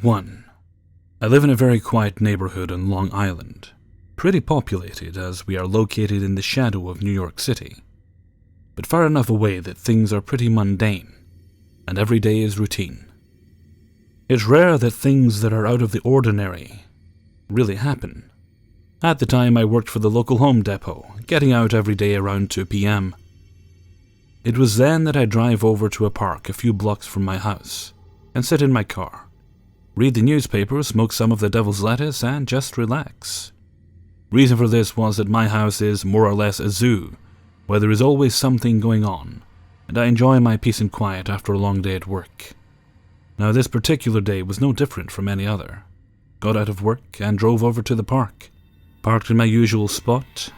1. I live in a very quiet neighborhood on Long Island, pretty populated as we are located in the shadow of New York City, but far enough away that things are pretty mundane, and every day is routine. It's rare that things that are out of the ordinary really happen. At the time, I worked for the local Home Depot, getting out every day around 2 p.m. It was then that I'd drive over to a park a few blocks from my house and sit in my car, read the newspaper, smoke some of the devil's lettuce, and just relax. Reason for this was that my house is more or less a zoo, where there is always something going on, and I enjoy my peace and quiet after a long day at work. Now, this particular day was no different from any other. Got out of work and drove over to the park, parked in my usual spot,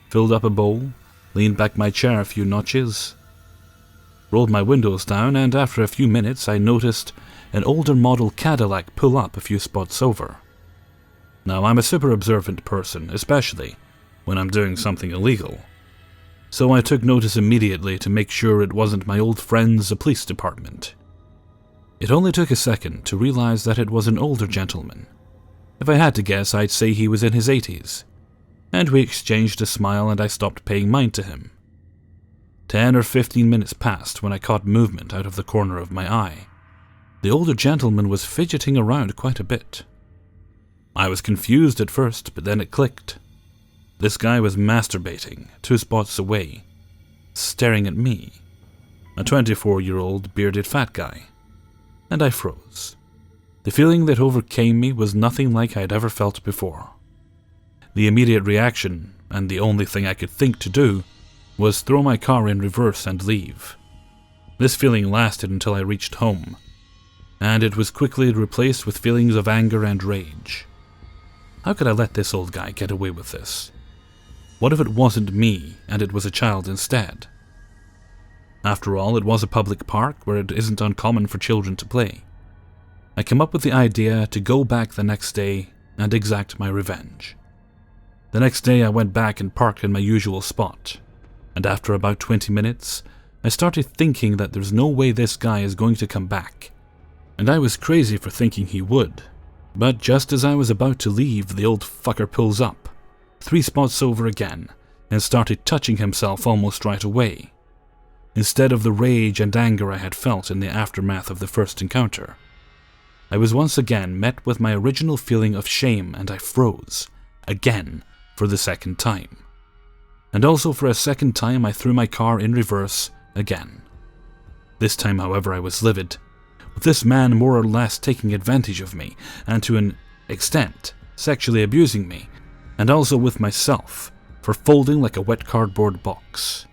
filled up a bowl, leaned back my chair a few notches, rolled my windows down, and after a few minutes I noticed an older model Cadillac pull up a few spots over. Now, I'm a super observant person, especially when I'm doing something illegal, so I took notice immediately to make sure it wasn't my old friends, the police department. It only took a second to realize that it was an older gentleman. If I had to guess, I'd say he was in his 80s, and we exchanged a smile and I stopped paying mind to him. 10 or 15 minutes passed when I caught movement out of the corner of my eye. The older gentleman was fidgeting around quite a bit. I was confused at first, but then it clicked. This guy was masturbating 2 spots away, staring at me, a 24-year-old bearded fat guy, and I froze. The feeling that overcame me was nothing like I'd ever felt before. The immediate reaction, and the only thing I could think to do, was throw my car in reverse and leave. This feeling lasted until I reached home, and it was quickly replaced with feelings of anger and rage. How could I let this old guy get away with this? What if it wasn't me and it was a child instead? After all, it was a public park where it isn't uncommon for children to play. I came up with the idea to go back the next day and exact my revenge. The next day I went back and parked in my usual spot, and after about 20 minutes, I started thinking that there's no way this guy is going to come back. And I was crazy for thinking he would. But just as I was about to leave, the old fucker pulls up, 3 spots over again, and started touching himself almost right away, instead of the rage and anger I had felt in the aftermath of the first encounter. I was once again met with my original feeling of shame, and I froze, again, for the second time. And also for a second time I threw my car in reverse again. This time, however, I was livid, with this man more or less taking advantage of me, and to an extent, sexually abusing me, and also with myself, for folding like a wet cardboard box.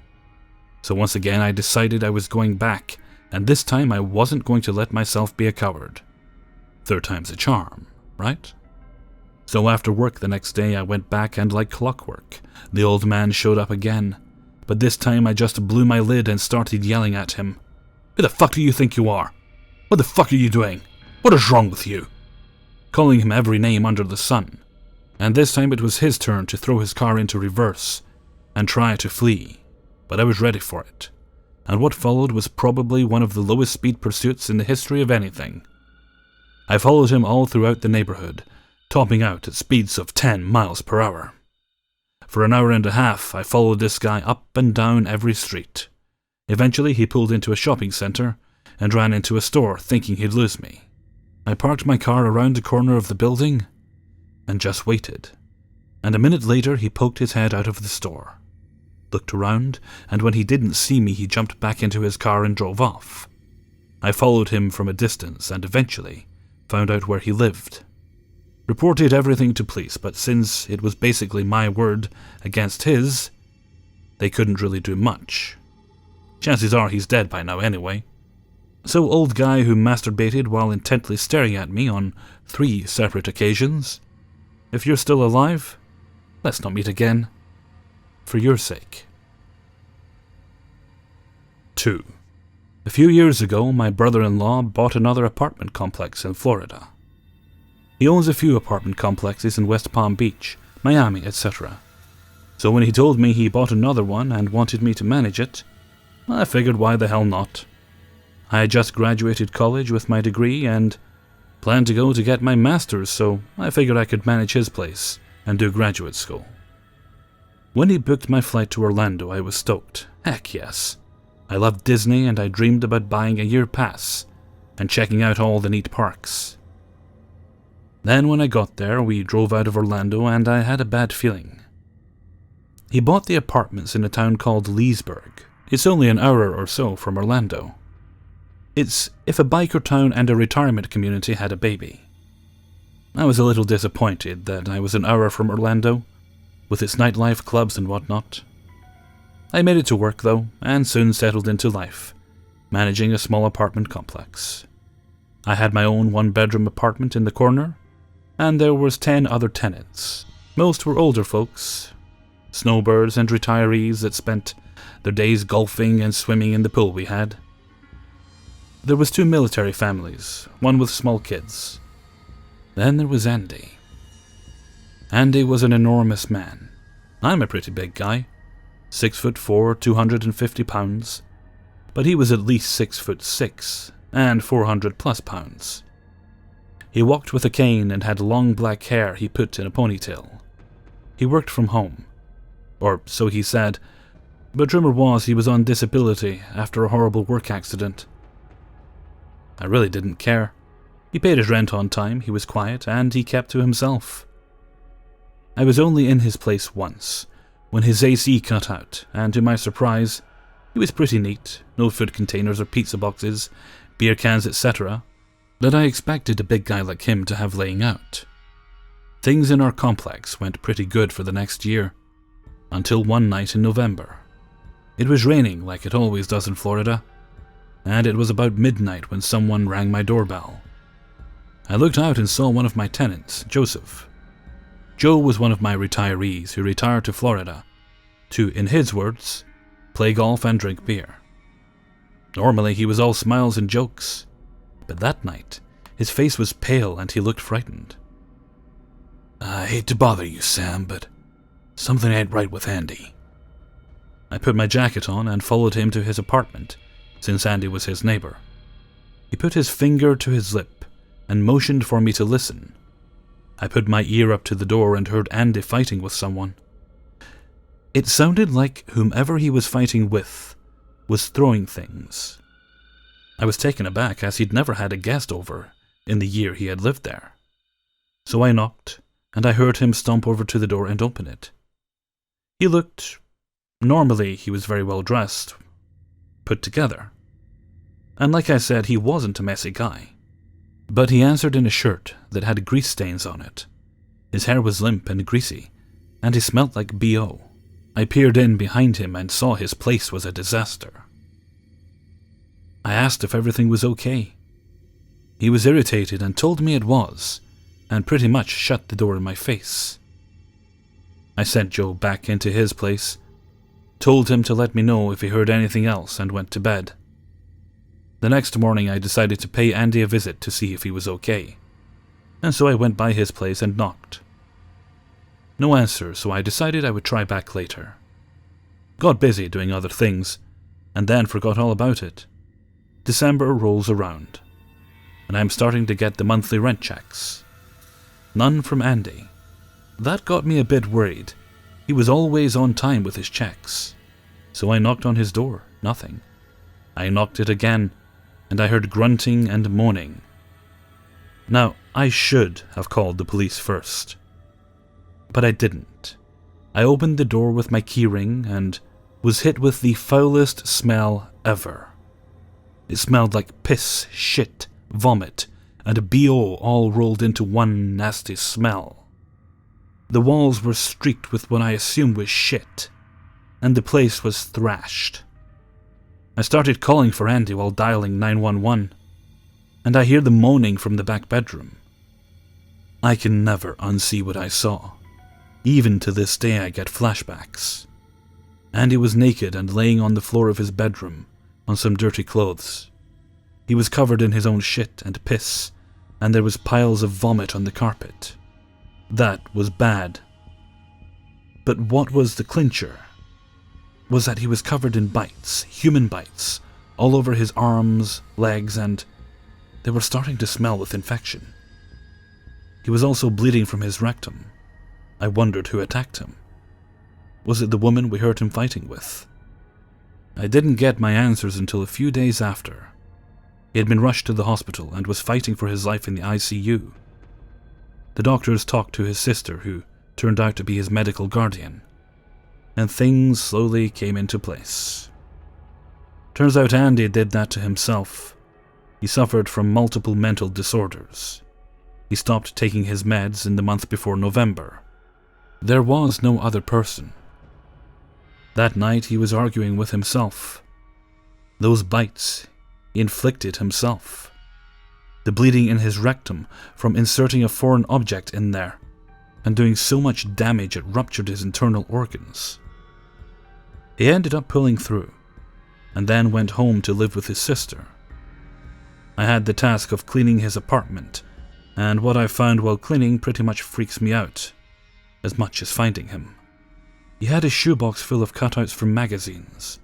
So once again I decided I was going back, and this time I wasn't going to let myself be a coward. 3rd time's a charm, right? So after work the next day I went back, and like clockwork, the old man showed up again, but this time I just blew my lid and started yelling at him. "Who the fuck do you think you are? What the fuck are you doing? What is wrong with you?" Calling him every name under the sun, and this time it was his turn to throw his car into reverse and try to flee, but I was ready for it, and what followed was probably one of the lowest speed pursuits in the history of anything. I followed him all throughout the neighborhood, topping out at speeds of 10 miles per hour. For an hour and a half, I followed this guy up and down every street. Eventually, he pulled into a shopping center and ran into a store thinking he'd lose me. I parked my car around the corner of the building and just waited. And a minute later, he poked his head out of the store, looked around, and when he didn't see me, he jumped back into his car and drove off. I followed him from a distance and eventually found out where he lived. Reported everything to police, but since it was basically my word against his, they couldn't really do much. Chances are he's dead by now anyway. So, old guy who masturbated while intently staring at me on 3 separate occasions, if you're still alive, let's not meet again. For your sake. 2. A few years ago, my brother-in-law bought another apartment complex in Florida. He owns a few apartment complexes in West Palm Beach, Miami, etc. So when he told me he bought another one and wanted me to manage it, I figured why the hell not. I had just graduated college with my degree, and Planned to go to get my master's, so I figured I could manage his place and do graduate school. When he booked my flight to Orlando, I was stoked. Heck yes. I loved Disney and I dreamed about buying a year pass and checking out all the neat parks. Then when I got there, we drove out of Orlando and I had a bad feeling. He bought the apartments in a town called Leesburg. It's only an hour or so from Orlando. It's if a biker town and a retirement community had a baby. I was a little disappointed that I was an hour from Orlando, with its nightlife, clubs and whatnot. I made it to work though, and soon settled into life, managing a small apartment complex. I had my own one-bedroom apartment in the corner, and there was 10 other tenants. Most were older folks, snowbirds and retirees that spent their days golfing and swimming in the pool we had. There was 2 military families, one with small kids. Then there was Andy. Andy was an enormous man. I'm a pretty big guy, 6'4", 250 pounds, but he was at least 6'6", and 400 plus pounds. He walked with a cane and had long black hair he put in a ponytail. He worked from home, or so he said, but rumor was he was on disability after a horrible work accident. I really didn't care. He paid his rent on time, he was quiet, and he kept to himself. I was only in his place once, when his AC cut out, and to my surprise, he was pretty neat, no food containers or pizza boxes, beer cans, etc., that I expected a big guy like him to have laying out. Things in our complex went pretty good for the next year, until one night in November. It was raining like it always does in Florida, and it was about midnight when someone rang my doorbell. I looked out and saw one of my tenants, Joseph. Joe was one of my retirees who retired to Florida to, in his words, play golf and drink beer. Normally he was all smiles and jokes, but that night his face was pale and he looked frightened. "I hate to bother you, Sam, but something ain't right with Andy." I put my jacket on and followed him to his apartment, since Andy was his neighbor. He put his finger to his lip and motioned for me to listen. I put my ear up to the door and heard Andy fighting with someone. It sounded like whomever he was fighting with was throwing things. I was taken aback as he'd never had a guest over in the year he had lived there. So I knocked, and I heard him stomp over to the door and open it. He looked... Normally he was very well dressed, put together. And like I said, he wasn't a messy guy. But he answered in a shirt that had grease stains on it. His hair was limp and greasy, and he smelt like B.O. I peered in behind him and saw his place was a disaster. I asked if everything was okay. He was irritated and told me it was, and pretty much shut the door in my face. I sent Joe back into his place, told him to let me know if he heard anything else, and went to bed. The next morning I decided to pay Andy a visit to see if he was okay, and so I went by his place and knocked. No answer, so I decided I would try back later. Got busy doing other things, and then forgot all about it. December rolls around, and I'm starting to get the monthly rent checks. None from Andy. That got me a bit worried. He was always on time with his checks. So I knocked on his door. Nothing. I knocked it again, and I heard grunting and moaning. Now, I should have called the police first, but I didn't. I opened the door with my keyring and was hit with the foulest smell ever. It smelled like piss, shit, vomit, and a B.O. all rolled into one nasty smell. The walls were streaked with what I assumed was shit, and the place was thrashed. I started calling for Andy while dialing 911, and I hear the moaning from the back bedroom. I can never unsee what I saw. Even to this day I get flashbacks. Andy was naked and laying on the floor of his bedroom on some dirty clothes. He was covered in his own shit and piss, and there was piles of vomit on the carpet. That was bad. But what was the clincher was that he was covered in bites, human bites, all over his arms, legs, and They were starting to smell with infection. He was also bleeding from his rectum. I wondered who attacked him. Was it the woman we heard him fighting with? I didn't get my answers until a few days after. He had been rushed to the hospital and was fighting for his life in the ICU. The doctors talked to his sister, who turned out to be his medical guardian, and things slowly came into place. Turns out Andy did that to himself. He suffered from multiple mental disorders. He stopped taking his meds in the month before November. There was no other person. That night he was arguing with himself. Those bites he inflicted himself. The bleeding in his rectum from inserting a foreign object in there and doing so much damage it ruptured his internal organs. He ended up pulling through and then went home to live with his sister. I had the task of cleaning his apartment, and what I found while cleaning pretty much freaks me out, as much as finding him. He had a shoebox full of cutouts from magazines,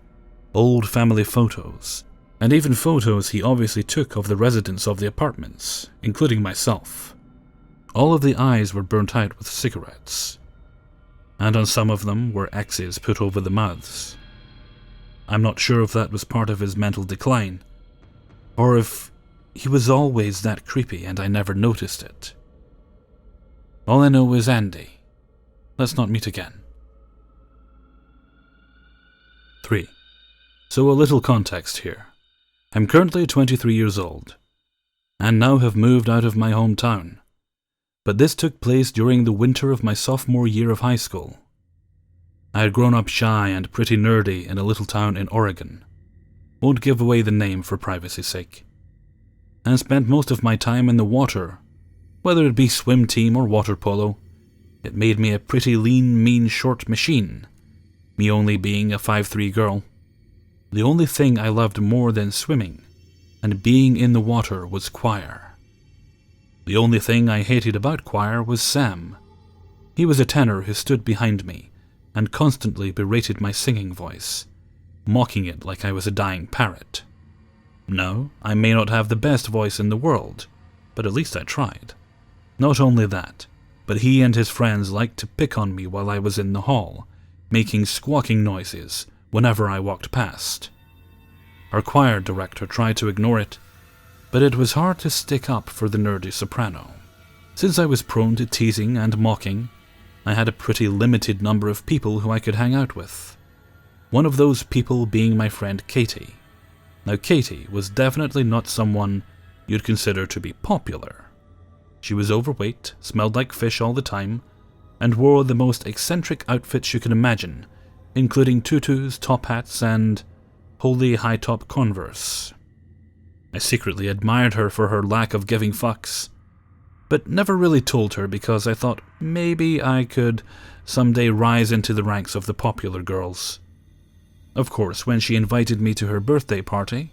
old family photos, and even photos he obviously took of the residents of the apartments, including myself. All of the eyes were burnt out with cigarettes, and on some of them were X's put over the mouths. I'm not sure if that was part of his mental decline, or if he was always that creepy and I never noticed it. All I know is Andy. Let's not meet again. 3. So a little context here. I'm currently 23 years old, and now have moved out of my hometown. But this took place during the winter of my sophomore year of high school. I had grown up shy and pretty nerdy in a little town in Oregon. Won't give away the name for privacy's sake. And spent most of my time in the water, whether it be swim team or water polo. It made me a pretty lean, mean, short machine, me only being a 5'3" girl. The only thing I loved more than swimming and being in the water was choir. The only thing I hated about choir was Sam. He was a tenor who stood behind me and constantly berated my singing voice, mocking it like I was a dying parrot. No, I may not have the best voice in the world, but at least I tried. Not only that, but he and his friends liked to pick on me while I was in the hall, making squawking noises whenever I walked past. Our choir director tried to ignore it, but it was hard to stick up for the nerdy soprano. Since I was prone to teasing and mocking, I had a pretty limited number of people who I could hang out with. One of those people being my friend Katie. Now Katie was definitely not someone you'd consider to be popular. She was overweight, smelled like fish all the time, and wore the most eccentric outfits you can imagine, including tutus, top hats, and wholly high-top Converse. I secretly admired her for her lack of giving fucks, but never really told her because I thought maybe I could someday rise into the ranks of the popular girls. Of course, when she invited me to her birthday party,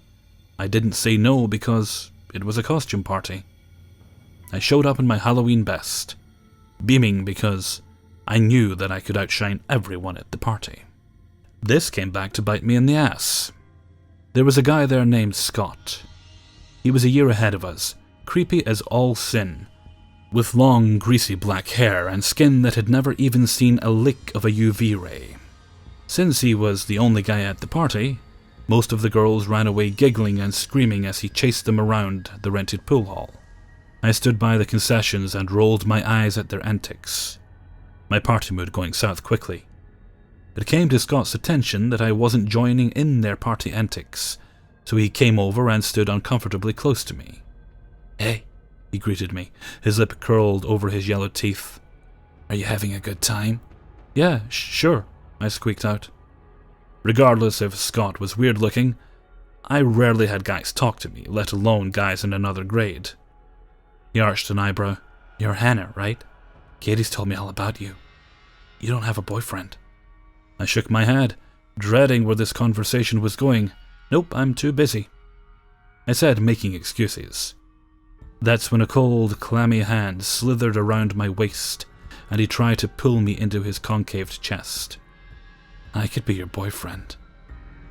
I didn't say no because it was a costume party. I showed up in my Halloween best, beaming because I knew that I could outshine everyone at the party. This came back to bite me in the ass. There was a guy there named Scott. He was a year ahead of us, creepy as all sin, with long, greasy black hair and skin that had never even seen a lick of a UV ray. Since he was the only guy at the party, most of the girls ran away giggling and screaming as he chased them around the rented pool hall. I stood by the concessions and rolled my eyes at their antics, my party mood going south quickly. It came to Scott's attention that I wasn't joining in their party antics, so he came over and stood uncomfortably close to me. "Hey," he greeted me, his lip curled over his yellow teeth. "Are you having a good time?" "Yeah, sure," I squeaked out. Regardless if Scott was weird-looking, I rarely had guys talk to me, let alone guys in another grade. He arched an eyebrow. "You're Hannah, right? Katie's told me all about you. You don't have a boyfriend." I shook my head, dreading where this conversation was going. "Nope, I'm too busy," I said, making excuses. That's when a cold, clammy hand slithered around my waist, and he tried to pull me into his concaved chest. "I could be your boyfriend,"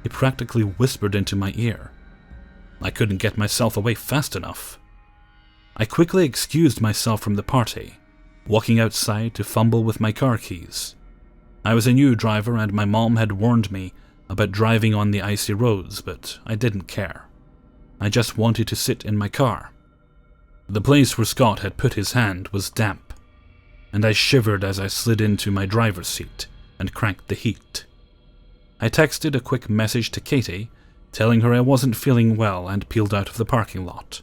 he practically whispered into my ear. I couldn't get myself away fast enough. I quickly excused myself from the party, walking outside to fumble with my car keys. I was a new driver and my mom had warned me about driving on the icy roads, but I didn't care. I just wanted to sit in my car. The place where Scott had put his hand was damp, and I shivered as I slid into my driver's seat and cranked the heat. I texted a quick message to Katie, telling her I wasn't feeling well, and peeled out of the parking lot.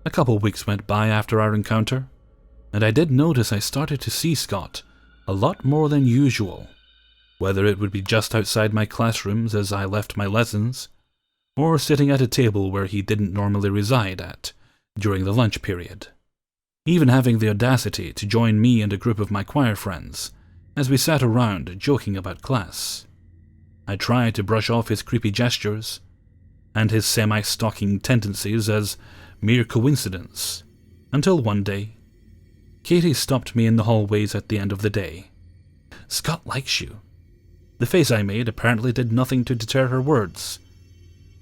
A couple weeks went by after our encounter, and I did notice I started to see Scott a lot more than usual, whether it would be just outside my classrooms as I left my lessons, or sitting at a table where he didn't normally reside at during the lunch period, even having the audacity to join me and a group of my choir friends as we sat around joking about class. I tried to brush off his creepy gestures and his semi-stalking tendencies as mere coincidence, until one day, Katie stopped me in the hallways at the end of the day. "Scott likes you." The face I made apparently did nothing to deter her words.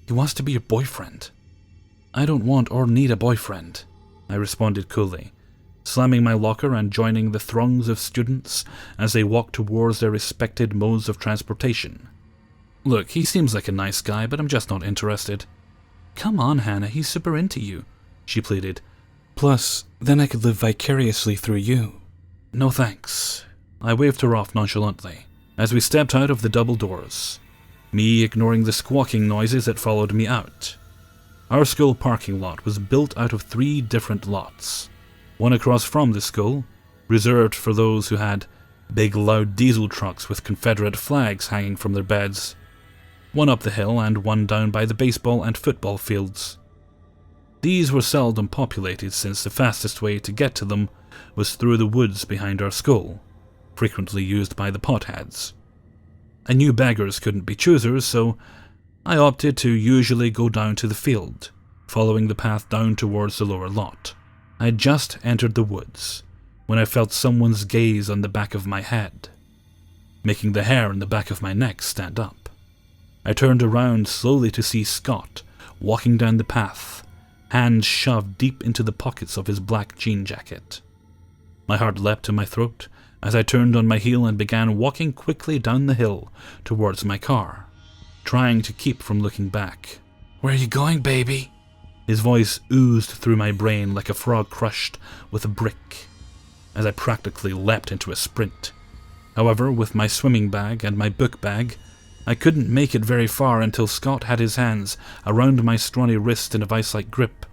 "He wants to be your boyfriend." "I don't want or need a boyfriend," I responded coolly, slamming my locker and joining the throngs of students as they walked towards their respected modes of transportation. "Look, he seems like a nice guy, but I'm just not interested." "Come on, Hannah, he's super into you," she pleaded. "Plus, then I could live vicariously through you." "No thanks." I waved her off nonchalantly as we stepped out of the double doors, me ignoring the squawking noises that followed me out. Our school parking lot was built out of 3 different lots. One across from the school, reserved for those who had big loud diesel trucks with Confederate flags hanging from their beds. One up the hill and one down by the baseball and football fields. These were seldom populated since the fastest way to get to them was through the woods behind our school, frequently used by the potheads. I knew beggars couldn't be choosers, so I opted to usually go down to the field, following the path down towards the lower lot. I had just entered the woods when I felt someone's gaze on the back of my head, making the hair on the back of my neck stand up. I turned around slowly to see Scott walking down the path, hands shoved deep into the pockets of his black jean jacket. My heart leapt to my throat as I turned on my heel and began walking quickly down the hill towards my car, trying to keep from looking back. "Where are you going, baby?" His voice oozed through my brain like a frog crushed with a brick, as I practically leapt into a sprint. However, with my swimming bag and my book bag, I couldn't make it very far until Scott had his hands around my scrawny wrist in a vice-like grip.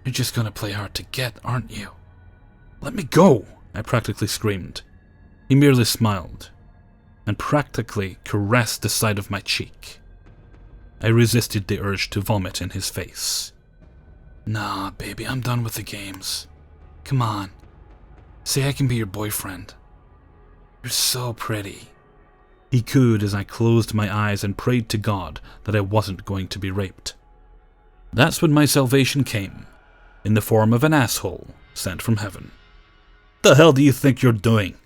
"You're just gonna play hard to get, aren't you?" "Let me go!" I practically screamed. He merely smiled and practically caressed the side of my cheek. I resisted the urge to vomit in his face. "Nah, baby, I'm done with the games. Come on. Say I can be your boyfriend. You're so pretty." He cooed as I closed my eyes and prayed to God that I wasn't going to be raped. That's when my salvation came, in the form of an asshole sent from heaven. "The hell do you think you're doing?"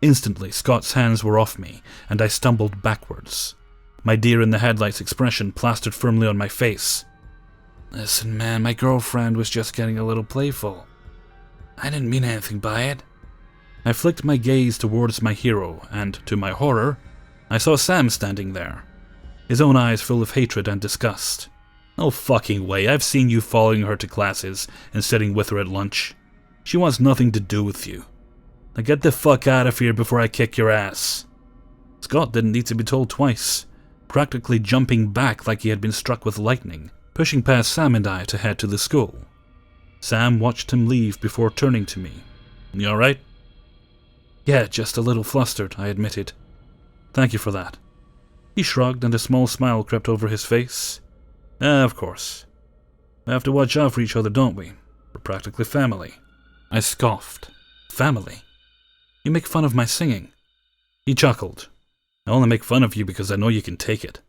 Instantly, Scott's hands were off me, and I stumbled backwards, my deer-in-the-headlights expression plastered firmly on my face. "Listen, man, my girlfriend was just getting a little playful. I didn't mean anything by it." I flicked my gaze towards my hero, and, to my horror, I saw Sam standing there, his own eyes full of hatred and disgust. "No fucking way, I've seen you following her to classes and sitting with her at lunch. She wants nothing to do with you. Now get the fuck out of here before I kick your ass." Scott didn't need to be told twice, practically jumping back like he had been struck with lightning, pushing past Sam and I to head to the school. Sam watched him leave before turning to me. "You alright?" "Yeah, just a little flustered," I admitted. "Thank you for that." He shrugged and a small smile crept over his face. Of course. We have to watch out for each other, don't we? We're practically family." I scoffed. "Family? You make fun of my singing." He chuckled. "I only make fun of you because I know you can take it.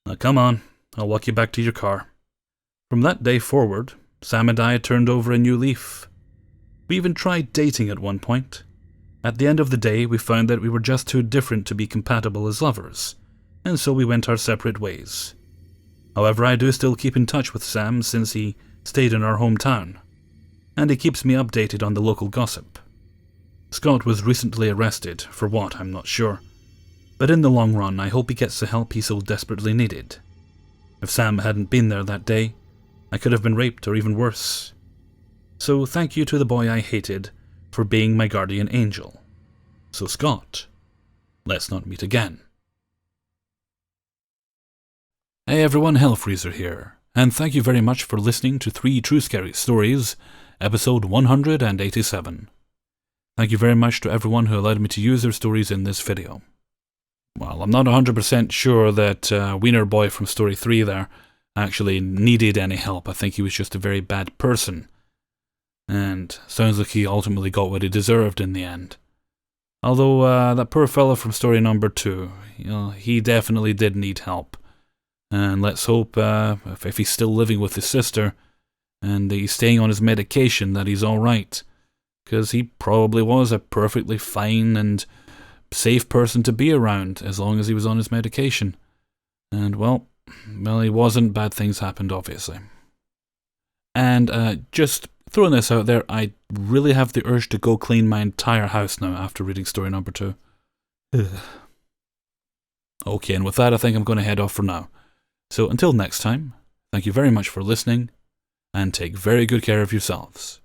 Now come on, I'll walk you back to your car." From that day forward, Sam and I had turned over a new leaf. We even tried dating at one point. At the end of the day, we found that we were just too different to be compatible as lovers, and so we went our separate ways. However, I do still keep in touch with Sam since he stayed in our hometown. and he keeps me updated on the local gossip. Scott was recently arrested, for what I'm not sure, but in the long run I hope he gets the help he so desperately needed. If Sam hadn't been there that day, I could have been raped or even worse. So thank you to the boy I hated for being my guardian angel. So Scott, let's not meet again. Hey everyone, Hellfreezer here, and thank you very much for listening to 3 True Scary Stories, episode 187. Thank you very much to everyone who allowed me to use their stories in this video. Well, I'm not 100% sure that Wiener Boy from Story 3 there actually needed any help. I think he was just a very bad person. And sounds like he ultimately got what he deserved in the end. Although that poor fella from Story number 2, he definitely did need help. And let's hope, if he's still living with his sister, and he's staying on his medication, that he's alright. Because he probably was a perfectly fine and safe person to be around, as long as he was on his medication. And, well, he wasn't. Bad things happened, obviously. And, just throwing this out there, I really have the urge to go clean my entire house now after reading story number 2. Ugh. Okay, and with that, I think I'm going to head off for now. So until next time, thank you very much for listening, and take very good care of yourselves.